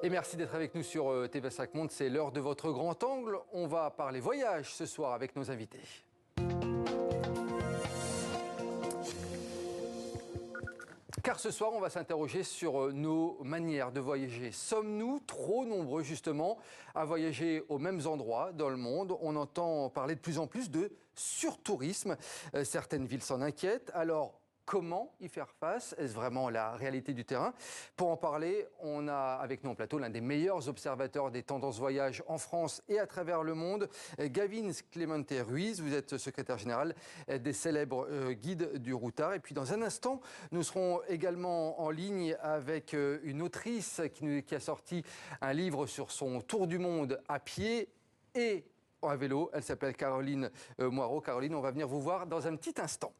Et merci d'être avec nous sur TV5 Monde. C'est l'heure de votre grand angle. On va parler voyage ce soir avec nos invités. Car ce soir, on va s'interroger sur nos manières de voyager. Sommes-nous trop nombreux justement à voyager aux mêmes endroits dans le monde? On entend parler de plus en plus de surtourisme. Certaines villes s'en inquiètent. Alors, comment y faire face? Est-ce vraiment la réalité du terrain? Pour en parler, on a avec nous en plateau l'un des meilleurs observateurs des tendances voyage en France et à travers le monde, Gavin Clemente Ruiz. Vous êtes secrétaire général des célèbres guides du Routard. Et puis dans un instant, nous serons également en ligne avec une autrice qui a sorti un livre sur son tour du monde à pied et à vélo. Elle s'appelle Caroline Moirot. Caroline, on va venir vous voir dans un petit instant.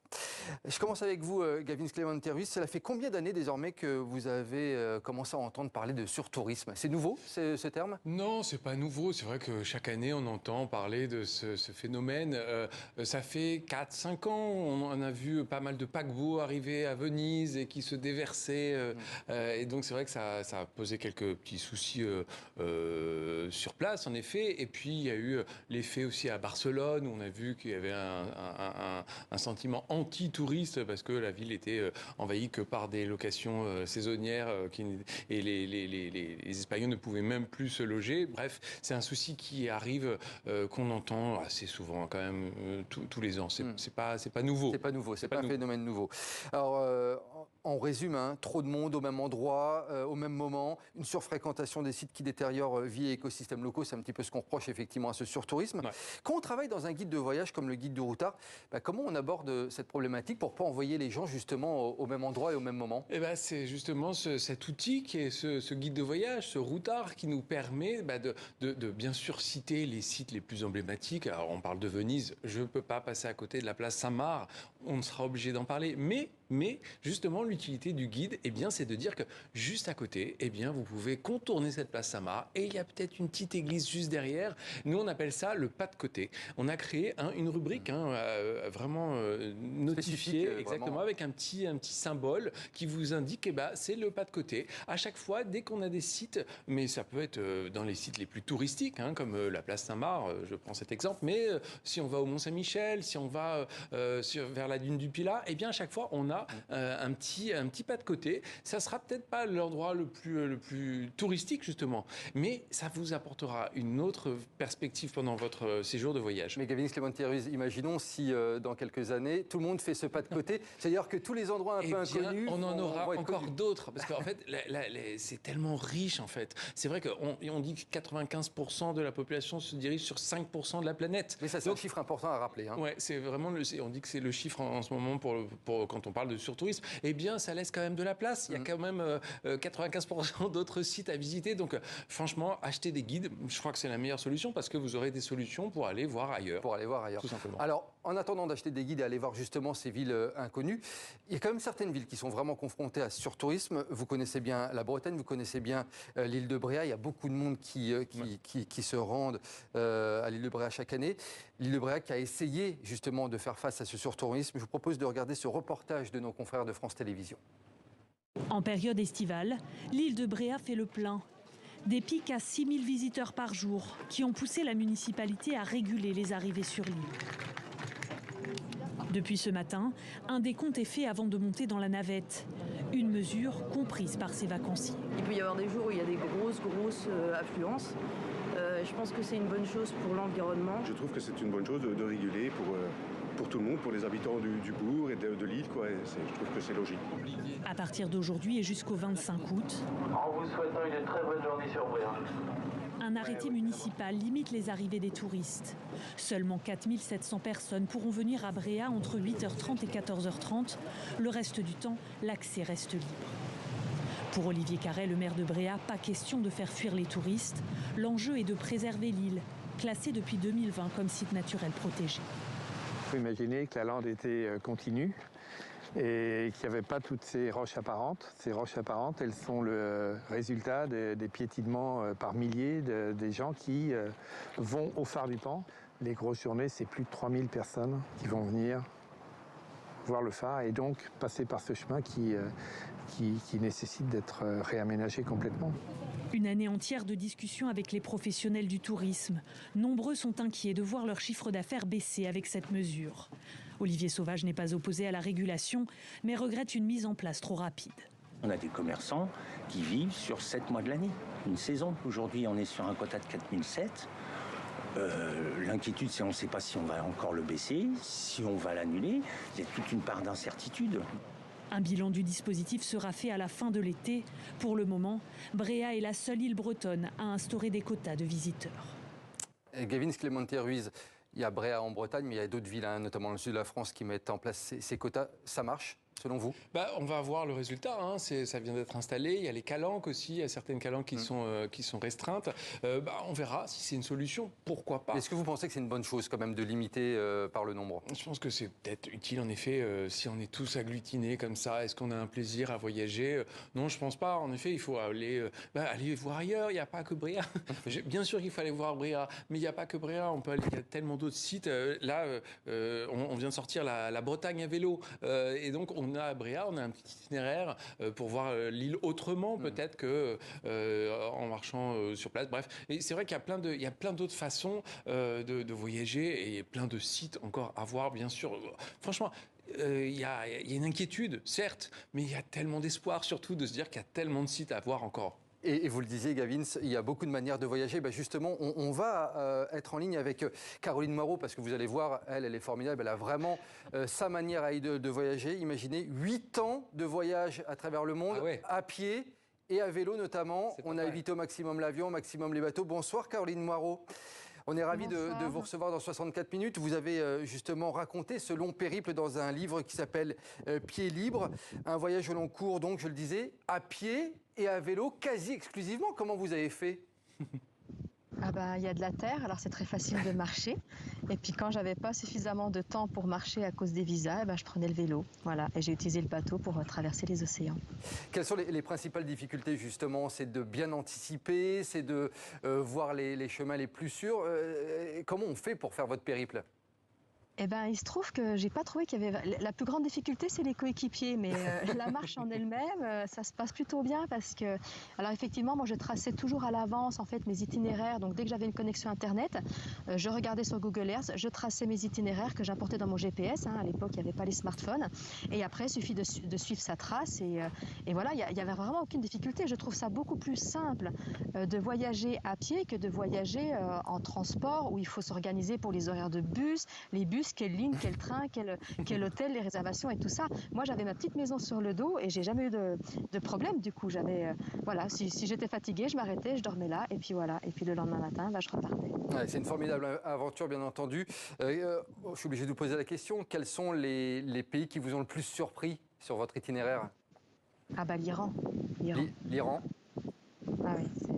Je commence avec vous, Gavin Clemente Ruiz. Cela fait combien d'années désormais que vous avez commencé à entendre parler de surtourisme? C'est nouveau, ce terme? Non, c'est pas nouveau. C'est vrai que chaque année, on entend parler de ce phénomène. Ça fait 4-5 ans, on a vu pas mal de paquebots arriver à Venise et qui se déversaient. Et donc, c'est vrai que ça a posé quelques petits soucis sur place, en effet. Et puis, il y a eu l'effet aussi à Barcelone, où on a vu qu'il y avait un sentiment anti-touriste parce que la ville était envahie que par des locations saisonnières et les Espagnols ne pouvaient même plus se loger. Bref, c'est un souci qui arrive, qu'on entend assez souvent quand même tous les ans. C'est pas nouveau. C'est pas nouveau, c'est pas un phénomène nouveau. Alors, on résume, hein, trop de monde au même endroit, au même moment, une surfréquentation des sites qui détériorent vie et écosystèmes locaux, c'est un petit peu ce qu'on reproche effectivement à ce surtourisme. Ouais. Quand on travaille dans un guide de voyage comme le guide du Routard, comment on aborde cette problématique pour ne pas envoyer les gens justement au même endroit et au même moment? C'est justement cet outil qui est ce guide de voyage, ce Routard, qui nous permet de bien sûr citer les sites les plus emblématiques. Alors on parle de Venise, je ne peux pas passer à côté de la place Saint-Marc, on sera obligé d'en parler. Mais justement, l'utilité du guide, c'est de dire que juste à côté, vous pouvez contourner cette place Saint-Marc et il y a peut-être une petite église juste derrière. Nous, on appelle ça le pas de côté. On a créé une rubrique vraiment notifiée, exactement, vraiment, avec un petit symbole qui vous indique c'est le pas de côté. À chaque fois, dès qu'on a des sites, mais ça peut être dans les sites les plus touristiques, comme la place Saint-Marc, je prends cet exemple, mais si on va au Mont-Saint-Michel, si on va vers la dune du Pilat, à chaque fois, on a un petit pas de côté. Ça sera peut-être pas l'endroit le plus touristique, justement, mais ça vous apportera une autre perspective pendant votre séjour de voyage. Mais Gavin Clemente Ruiz, imaginons si dans quelques années, tout le monde fait ce pas de côté, c'est-à-dire que tous les endroits un peu inconnus... On en aura encore d'autres, parce qu'en fait, c'est tellement riche, en fait. C'est vrai qu'on dit que 95% de la population se dirige sur 5% de la planète. Mais ça, c'est un chiffre important à rappeler. Ouais, c'est vraiment, on dit que c'est le chiffre en ce moment quand on parle de surtourisme. Ça laisse quand même de la place. Il y a quand même 95% d'autres sites à visiter. Donc, franchement, acheter des guides, je crois que c'est la meilleure solution parce que vous aurez des solutions pour aller voir ailleurs. Pour aller voir ailleurs. Tout simplement. Alors, en attendant d'acheter des guides et aller voir justement ces villes inconnues, il y a quand même certaines villes qui sont vraiment confrontées à ce surtourisme. Vous connaissez bien la Bretagne, vous connaissez bien l'île de Bréhat. Il y a beaucoup de monde qui se rendent à l'île de Bréhat chaque année. L'île de Bréhat qui a essayé justement de faire face à ce surtourisme. Je vous propose de regarder ce reportage de nos confrères de France Télévisions. En période estivale, l'île de Bréhat fait le plein. Des pics à 6 000 visiteurs par jour qui ont poussé la municipalité à réguler les arrivées sur l'île. Depuis ce matin, un décompte est fait avant de monter dans la navette. Une mesure comprise par ces vacanciers. Il peut y avoir des jours où il y a des grosses affluences. Je pense que c'est une bonne chose pour l'environnement. Je trouve que c'est une bonne chose de réguler pour tout le monde, pour les habitants du bourg et de l'île. Je trouve que c'est logique. À partir d'aujourd'hui et jusqu'au 25 août, en vous souhaitant une très bonne journée sur Bréhat. Un arrêté municipal limite les arrivées des touristes. Seulement 4 700 personnes pourront venir à Bréhat entre 8h30 et 14h30. Le reste du temps, l'accès reste libre. Pour Olivier Carret, le maire de Bréhat, pas question de faire fuir les touristes. L'enjeu est de préserver l'île, classée depuis 2020 comme site naturel protégé. Il faut imaginer que la lande était continue et qu'il n'y avait pas toutes ces roches apparentes. Ces roches apparentes, elles sont le résultat des piétinements par milliers des gens qui vont au phare du Pan. Les grosses journées, c'est plus de 3000 personnes qui vont venir voir le phare et donc passer par ce chemin qui nécessite d'être réaménagé complètement. Une année entière de discussions avec les professionnels du tourisme. Nombreux sont inquiets de voir leur chiffre d'affaires baisser avec cette mesure. Olivier Sauvage n'est pas opposé à la régulation, mais regrette une mise en place trop rapide. On a des commerçants qui vivent sur 7 mois de l'année, une saison. Aujourd'hui, on est sur un quota de 4007. L'inquiétude, c'est on ne sait pas si on va encore le baisser, si on va l'annuler. Il y a toute une part d'incertitude. Un bilan du dispositif sera fait à la fin de l'été. Pour le moment, Bréa est la seule île bretonne à instaurer des quotas de visiteurs. Gavin Clémenté-Ruiz, il y a Bréa en Bretagne, mais il y a d'autres villes, notamment dans le sud de la France, qui mettent en place ces quotas. Ça marche ? Selon vous? On va voir le résultat. Ça vient d'être installé. Il y a les calanques aussi. Il y a certaines calanques qui sont restreintes. On verra si c'est une solution. Pourquoi pas? Est-ce que vous pensez que c'est une bonne chose quand même de limiter par le nombre? Je pense que c'est peut-être utile en effet si on est tous agglutinés comme ça. Est-ce qu'on a un plaisir à voyager? Non, je pense pas. En effet, il faut aller voir ailleurs. Il n'y a pas que Bréa. Bien sûr qu'il faut aller voir Bréa, mais il n'y a pas que Bréa. On peut aller. Il y a tellement d'autres sites. On vient de sortir la Bretagne à vélo, et donc on a à Bréa, on a un petit itinéraire pour voir l'île autrement peut-être que en marchant sur place. Bref, et c'est vrai qu'il y a plein d'autres façons de voyager et plein de sites encore à voir, bien sûr. Franchement, il y a une inquiétude, certes, mais il y a tellement d'espoir, surtout de se dire qu'il y a tellement de sites à voir encore. Et vous le disiez, Gavin, il y a beaucoup de manières de voyager. Justement, on va être en ligne avec Caroline Moirot, parce que vous allez voir, elle est formidable. Elle a vraiment sa manière à elle de voyager. Imaginez 8 ans de voyage à travers le monde, à pied et à vélo notamment. On a évité au maximum l'avion, au maximum les bateaux. Bonsoir Caroline Moirot. On est ravis de vous recevoir dans 64 minutes. Vous avez justement raconté ce long périple dans un livre qui s'appelle Pieds libres. Un voyage au long cours, donc, je le disais, à pied et à vélo, quasi exclusivement. Comment vous avez fait? Il y a de la terre, alors c'est très facile de marcher. Et puis quand j'avais pas suffisamment de temps pour marcher à cause des visas, je prenais le vélo. Voilà, et j'ai utilisé le bateau pour traverser les océans. Quelles sont les principales difficultés justement? C'est de bien anticiper, c'est de voir les chemins les plus sûrs. Comment on fait pour faire votre périple? Il se trouve que j'ai pas trouvé qu'il y avait... La plus grande difficulté, c'est les coéquipiers, mais la marche en elle-même, ça se passe plutôt bien parce que... Alors effectivement, moi je traçais toujours à l'avance en fait mes itinéraires, donc dès que j'avais une connexion Internet, je regardais sur Google Earth, je traçais mes itinéraires que j'importais dans mon GPS, à l'époque il n'y avait pas les smartphones, et après il suffit de suivre sa trace, et voilà, il n'y avait vraiment aucune difficulté. Je trouve ça beaucoup plus simple de voyager à pied que de voyager en transport, où il faut s'organiser pour les horaires de bus, les bus, quelle ligne, quel train, quel hôtel, les réservations et tout ça. Moi, j'avais ma petite maison sur le dos et j'ai jamais eu de problème. Du coup, j'avais, si j'étais fatiguée, je m'arrêtais, je dormais là et puis voilà. Et puis le lendemain matin, je repartais. C'est une formidable aventure, bien entendu. Je suis obligé de vous poser la question. Quels sont les pays qui vous ont le plus surpris sur votre itinéraire? L'Iran. L'Iran.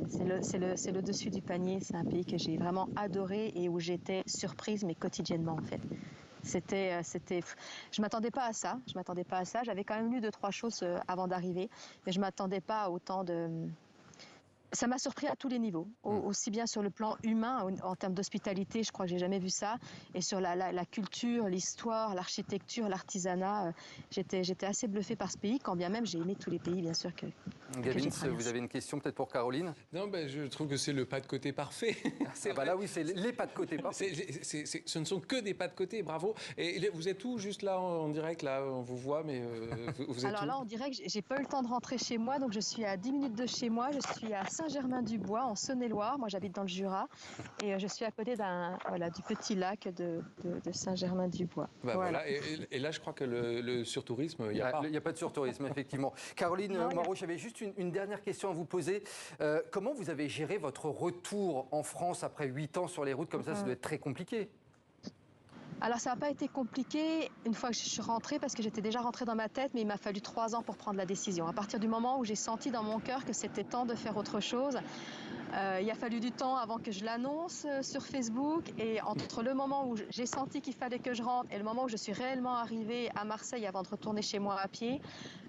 C'est le dessus du panier. C'est un pays que j'ai vraiment adoré et où j'étais surprise, mais quotidiennement en fait. Je m'attendais pas à ça. J'avais quand même lu 2-3 choses avant d'arriver, mais je m'attendais pas à autant de... Ça m'a surpris à tous les niveaux, aussi bien sur le plan humain, en termes d'hospitalité, je crois que j'ai jamais vu ça, et sur la culture, l'histoire, l'architecture, l'artisanat. J'étais assez bluffée par ce pays, quand bien même j'ai aimé tous les pays, bien sûr, que Gavin, vous avez une question peut-être pour Caroline? Non, je trouve que c'est le pas de côté parfait. Là oui, c'est les pas de côté parfaits. Ce ne sont que des pas de côté, bravo. Et vous êtes où, juste là, en direct, là, on vous voit, mais vous êtes Alors là, en direct, j'ai pas eu le temps de rentrer chez moi, donc je suis à 10 minutes de chez moi, je suis à Saint-Germain-du-Bois, en Saône-et-Loire. Moi, j'habite dans le Jura. Et je suis à côté du petit lac de Saint-Germain-du-Bois. Voilà. Et là, je crois que le surtourisme, il n'y a pas. Il n'y a pas de surtourisme, effectivement. Caroline Moirot, j'avais juste une dernière question à vous poser. Comment vous avez géré votre retour en France après 8 ans sur les routes comme ça? Ça doit être très compliqué. Alors ça n'a pas été compliqué une fois que je suis rentrée parce que j'étais déjà rentrée dans ma tête, mais il m'a fallu 3 ans pour prendre la décision. À partir du moment où j'ai senti dans mon cœur que c'était temps de faire autre chose, il a fallu du temps avant que je l'annonce sur Facebook, et entre le moment où j'ai senti qu'il fallait que je rentre et le moment où je suis réellement arrivée à Marseille avant de retourner chez moi à pied,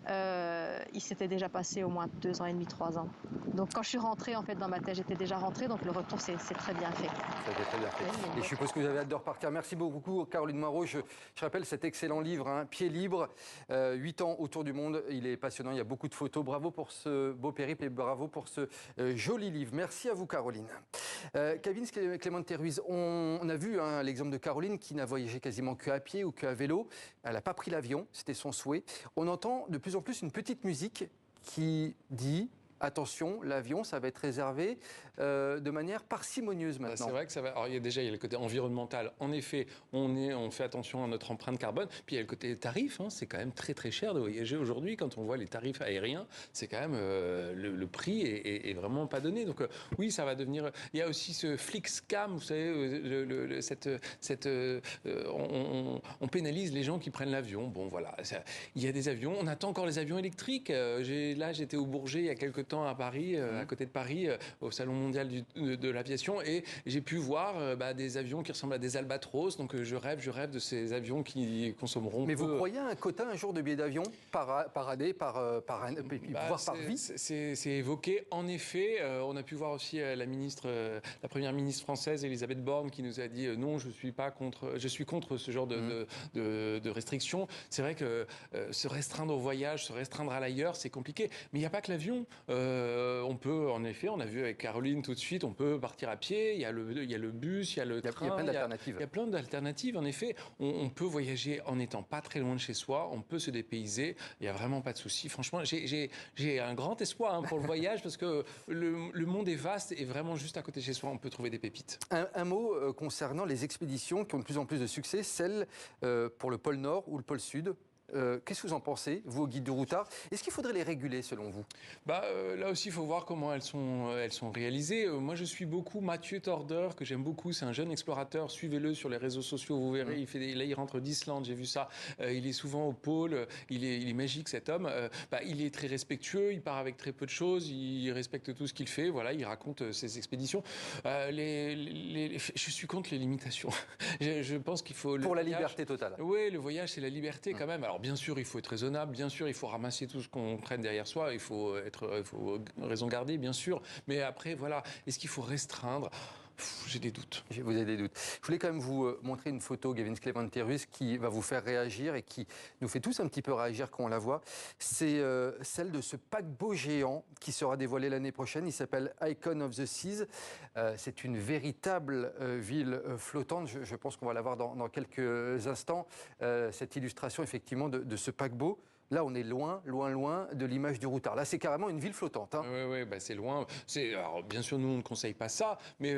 il s'était déjà passé au moins 2 ans et demi, 3 ans. Donc quand je suis rentrée, en fait, dans ma tête, j'étais déjà rentrée, donc le retour, c'est très bien fait. Ça a été très bien fait. Et je suppose que vous avez hâte de repartir. Merci beaucoup, Caroline Moirot. Je rappelle cet excellent livre, hein, Pieds libres, 8 ans autour du monde. Il est passionnant, il y a beaucoup de photos. Bravo pour ce beau périple et bravo pour ce joli livre. Merci à vous, Caroline. Kevin Clemente-Ruiz, on a vu hein, l'exemple de Caroline qui n'a voyagé quasiment qu'à pied ou qu'à vélo. Elle n'a pas pris l'avion, c'était son souhait. On entend de plus en plus une petite musique qui dit... Attention, l'avion, ça va être réservé de manière parcimonieuse maintenant. C'est vrai que ça va. Alors, il y a le côté environnemental. En effet, on fait attention à notre empreinte carbone. Puis il y a le côté tarif. Hein. C'est quand même très très cher de voyager aujourd'hui. Quand on voit les tarifs aériens, c'est quand même le prix est vraiment pas donné. Donc oui, ça va devenir. Il y a aussi ce Flixcam, vous savez, on pénalise les gens qui prennent l'avion. Bon voilà, il y a des avions. On attend encore les avions électriques. Là, j'étais au Bourget il y a quelques temps à Paris, à côté de Paris, au Salon mondial de l'aviation, et j'ai pu voir des avions qui ressemblent à des albatros. Donc je rêve de ces avions qui consommeront. Mais vous croyez à un quota un jour de billets d'avion par année, voire par vie? C'est évoqué. En effet, on a pu voir aussi la première ministre française, Elisabeth Borne, qui nous a dit non, je suis contre ce genre de restrictions. C'est vrai que se restreindre au voyage, se restreindre à l'ailleurs, c'est compliqué. Mais il n'y a pas que l'avion. On peut, en effet, on a vu avec Caroline tout de suite, on peut partir à pied, il y a le bus, il y a le train. Il y a plein d'alternatives. Il y a plein d'alternatives, en effet. On peut voyager en n'étant pas très loin de chez soi, on peut se dépayser, il n'y a vraiment pas de souci. Franchement, j'ai un grand espoir pour le voyage parce que le monde est vaste et vraiment juste à côté de chez soi, on peut trouver des pépites. Un mot concernant les expéditions qui ont de plus en plus de succès, celles pour le pôle Nord ou le pôle Sud. Qu'est-ce que vous en pensez, vous, au guide du routard? Est-ce qu'il faudrait les réguler, selon vous? Là aussi, il faut voir comment elles sont réalisées. Moi, je suis beaucoup Mathieu Torder, que j'aime beaucoup. C'est un jeune explorateur. Suivez-le sur les réseaux sociaux, vous verrez. Là, il rentre d'Islande, j'ai vu ça. Il est souvent au pôle. Il est magique, cet homme. Il est très respectueux. Il part avec très peu de choses. Il respecte tout ce qu'il fait. Voilà, il raconte ses expéditions. Je suis contre les limitations. Je pense qu'il faut... Pour la liberté totale. Oui, le voyage, c'est la liberté quand même. Alors, bien sûr, il faut être raisonnable, bien sûr, il faut ramasser tout ce qu'on traîne derrière soi, il faut raison garder, bien sûr. Mais après, voilà, est-ce qu'il faut restreindre? J'ai des doutes. Vous avez des doutes. Je voulais quand même vous montrer une photo, Gavin Clemente-Ruiz, qui va vous faire réagir et qui nous fait tous un petit peu réagir quand on la voit. C'est celle de ce paquebot géant qui sera dévoilé l'année prochaine. Il s'appelle Icon of the Seas. C'est une véritable ville flottante. Je pense qu'on va la voir dans quelques instants. Cette illustration, effectivement, de ce paquebot. Là, on est loin de l'image du routard. Là, c'est carrément une ville flottante. Hein. Oui, c'est loin. Alors, bien sûr, nous, on ne conseille pas ça, mais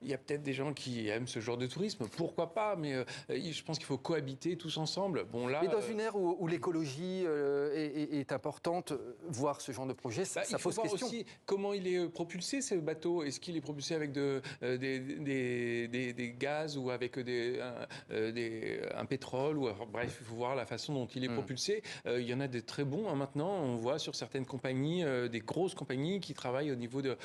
il y a peut-être des gens qui aiment ce genre de tourisme. Pourquoi pas? Mais je pense qu'il faut cohabiter tous ensemble. Bon, là, mais dans une ère où l'écologie est importante, voir ce genre de projet, ça pose question. Il faut voir aussi comment il est propulsé, ce bateau. Est-ce qu'il est propulsé avec des gaz ou avec un pétrole bref, il faut voir la façon dont il est propulsé. Il y en a des très bons maintenant. On voit sur certaines compagnies, des grosses compagnies qui travaillent au niveau de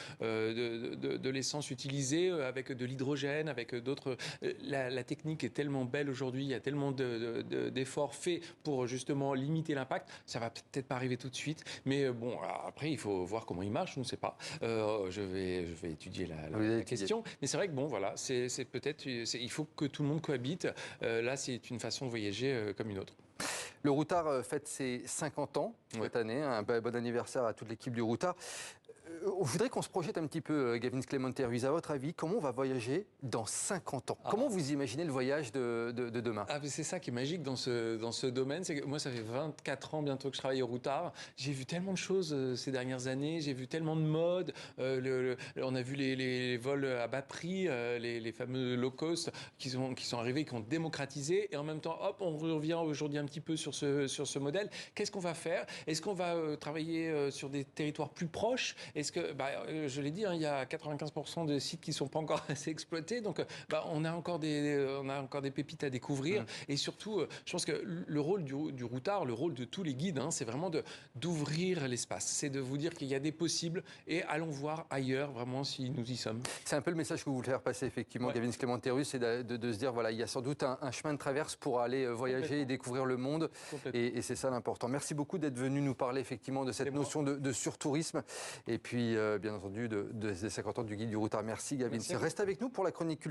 l'essence utilisée avec de l'hydrogène, avec d'autres. La technique est tellement belle aujourd'hui. Il y a tellement d'efforts faits pour justement limiter l'impact. Ça va peut-être pas arriver tout de suite, mais bon, après il faut voir comment il marche. Je ne sais pas. Je vais étudier la question. Mais c'est vrai que bon, voilà, c'est peut-être. Il faut que tout le monde cohabite. Là, c'est une façon de voyager comme une autre. Le routard fête ses 50 ans cette année. Un bon anniversaire à toute l'équipe du routard. Je voudrais qu'on se projette un petit peu, Gavin Clemente-Ruiz. À votre avis, comment on va voyager dans 50 ans? Comment vous imaginez le voyage de demain? C'est ça qui est magique dans ce domaine. C'est que moi, ça fait 24 ans bientôt que je travaille au routard. J'ai vu tellement de choses ces dernières années. J'ai vu tellement de modes. On a vu les vols à bas prix, les fameux low cost qui sont arrivés, qui ont démocratisé. Et en même temps, hop, on revient aujourd'hui un petit peu sur ce modèle. Qu'est-ce qu'on va faire? Est-ce qu'on va travailler sur des territoires plus proches? Est-ce que, je l'ai dit, il y a 95% de sites qui ne sont pas encore assez exploités. Donc, on a encore des pépites à découvrir. Et surtout, je pense que le rôle du routard, le rôle de tous les guides, c'est vraiment d'ouvrir l'espace. C'est de vous dire qu'il y a des possibles et allons voir ailleurs, vraiment, si nous y sommes. C'est un peu le message que vous voulez faire passer, effectivement, Gavin Clémenterus, c'est de se dire, voilà, il y a sans doute un chemin de traverse pour aller voyager et découvrir le monde. Et c'est ça l'important. Merci beaucoup d'être venu nous parler, effectivement, de cette notion de surtourisme. Et puis, bien entendu, des 50 ans du guide du routard. Merci, Gavin. Reste avec nous pour la chronique culturelle.